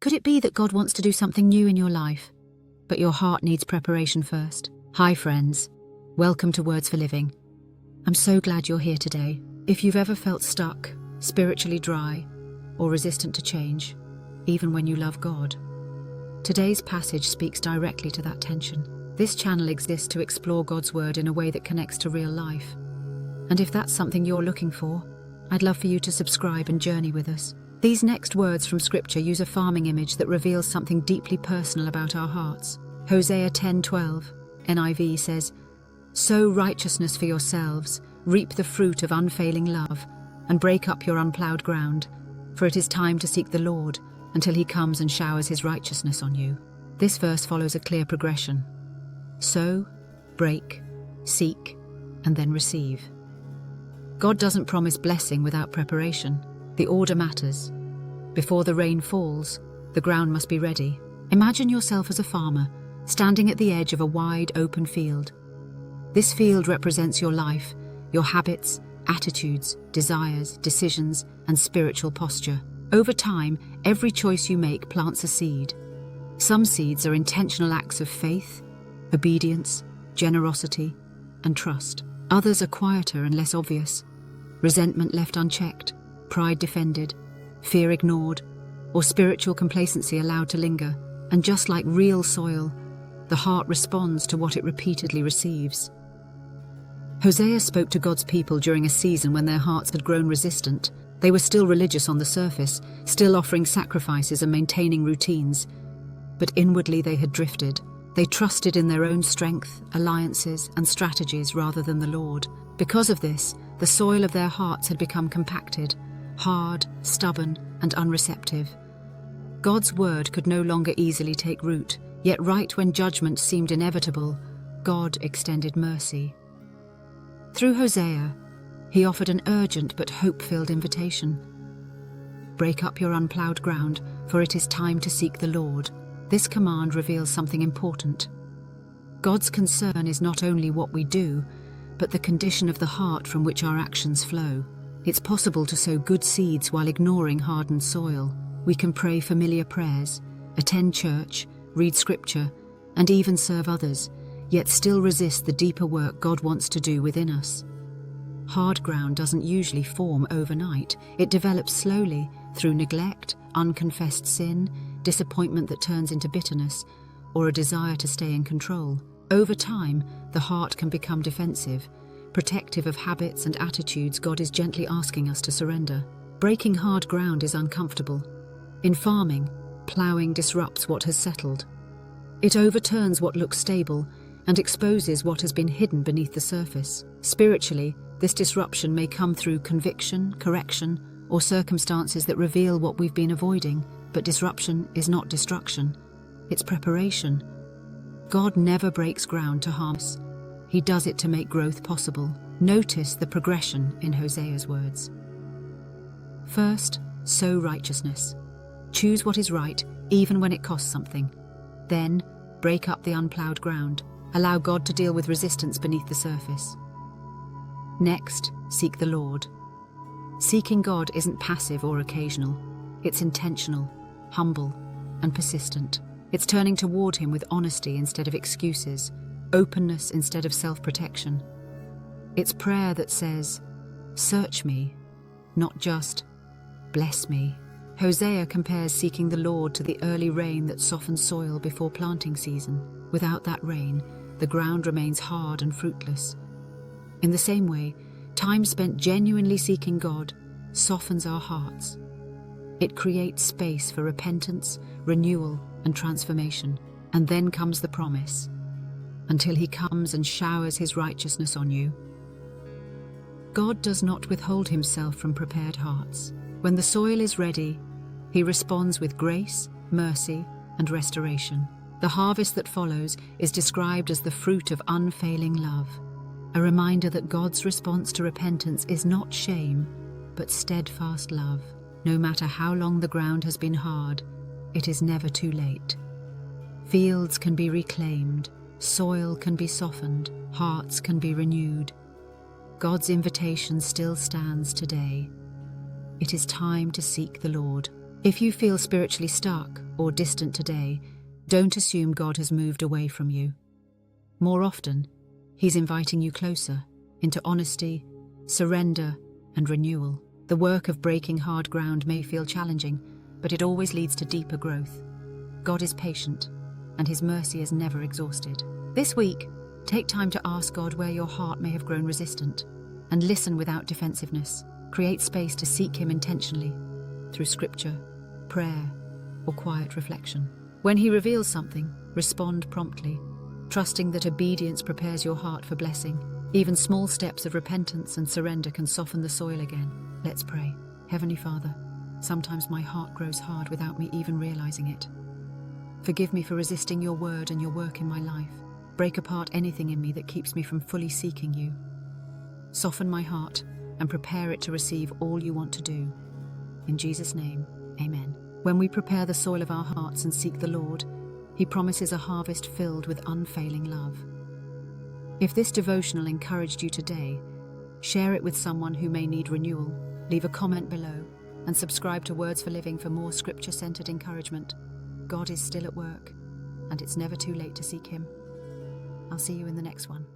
Could it be that God wants to do something new in your life, but your heart needs preparation first? Hi friends, welcome to Words for Living. I'm so glad you're here today. If you've ever felt stuck, spiritually dry, or resistant to change, even when you love God, today's passage speaks directly to that tension. This channel exists to explore God's Word in a way that connects to real life. And if that's something you're looking for, I'd love for you to subscribe and journey with us. These next words from Scripture use a farming image that reveals something deeply personal about our hearts. Hosea 10:12, NIV says, "Sow righteousness for yourselves, reap the fruit of unfailing love, and break up your unplowed ground, for it is time to seek the Lord until he comes and showers his righteousness on you." This verse follows a clear progression. Sow, break, seek, and then receive. God doesn't promise blessing without preparation. The order matters. Before the rain falls, the ground must be ready. Imagine yourself as a farmer, standing at the edge of a wide open field. This field represents your life, your habits, attitudes, desires, decisions, and spiritual posture. Over time, every choice you make plants a seed. Some seeds are intentional acts of faith, obedience, generosity, and trust. Others are quieter and less obvious. Resentment left unchecked, pride defended, fear ignored, or spiritual complacency allowed to linger. And just like real soil, the heart responds to what it repeatedly receives. Hosea spoke to God's people during a season when their hearts had grown resistant. They were still religious on the surface, still offering sacrifices and maintaining routines. But inwardly they had drifted. They trusted in their own strength, alliances, and strategies rather than the Lord. Because of this, the soil of their hearts had become compacted, hard, stubborn, and unreceptive. God's word could no longer easily take root, yet right when judgment seemed inevitable, God extended mercy. Through Hosea, he offered an urgent but hope-filled invitation. Break up your unplowed ground, for it is time to seek the Lord. This command reveals something important. God's concern is not only what we do, but the condition of the heart from which our actions flow. It's possible to sow good seeds while ignoring hardened soil. We can pray familiar prayers, attend church, read scripture, and even serve others, yet still resist the deeper work God wants to do within us. Hard ground doesn't usually form overnight. It develops slowly through neglect, unconfessed sin, disappointment that turns into bitterness, or a desire to stay in control. Over time, the heart can become defensive, protective of habits and attitudes God is gently asking us to surrender. Breaking hard ground is uncomfortable. In farming, ploughing disrupts what has settled. It overturns what looks stable and exposes what has been hidden beneath the surface. Spiritually, this disruption may come through conviction, correction, or circumstances that reveal what we've been avoiding. But disruption is not destruction, it's preparation. God never breaks ground to harm us. He does it to make growth possible. Notice the progression in Hosea's words. First, sow righteousness. Choose what is right, even when it costs something. Then, break up the unplowed ground. Allow God to deal with resistance beneath the surface. Next, seek the Lord. Seeking God isn't passive or occasional. It's intentional, humble, and persistent. It's turning toward him with honesty instead of excuses, openness instead of self-protection. It's prayer that says, "Search me," not just, "Bless me." Hosea compares seeking the Lord to the early rain that softens soil before planting season. Without that rain, the ground remains hard and fruitless. In the same way, time spent genuinely seeking God softens our hearts. It creates space for repentance, renewal, and transformation. And then comes the promise, until he comes and showers his righteousness on you. God does not withhold himself from prepared hearts. When the soil is ready, he responds with grace, mercy, and restoration. The harvest that follows is described as the fruit of unfailing love, a reminder that God's response to repentance is not shame, but steadfast love. No matter how long the ground has been hard, it is never too late. Fields can be reclaimed, soil can be softened, hearts can be renewed. God's invitation still stands today. It is time to seek the Lord. If you feel spiritually stuck or distant today, don't assume God has moved away from you. More often, He's inviting you closer into honesty, surrender, and renewal. The work of breaking hard ground may feel challenging, but it always leads to deeper growth. God is patient, and His mercy is never exhausted. This week, take time to ask God where your heart may have grown resistant, and listen without defensiveness. Create space to seek Him intentionally, through scripture, prayer, or quiet reflection. When He reveals something, respond promptly, trusting that obedience prepares your heart for blessing. Even small steps of repentance and surrender can soften the soil again. Let's pray. Heavenly Father, sometimes my heart grows hard without me even realizing it. Forgive me for resisting your word and your work in my life. Break apart anything in me that keeps me from fully seeking you. Soften my heart and prepare it to receive all you want to do. In Jesus' name, amen. When we prepare the soil of our hearts and seek the Lord, He promises a harvest filled with unfailing love. If this devotional encouraged you today, share it with someone who may need renewal. Leave a comment below and subscribe to Words for Living for more scripture-centered encouragement. God is still at work, and it's never too late to seek Him. I'll see you in the next one.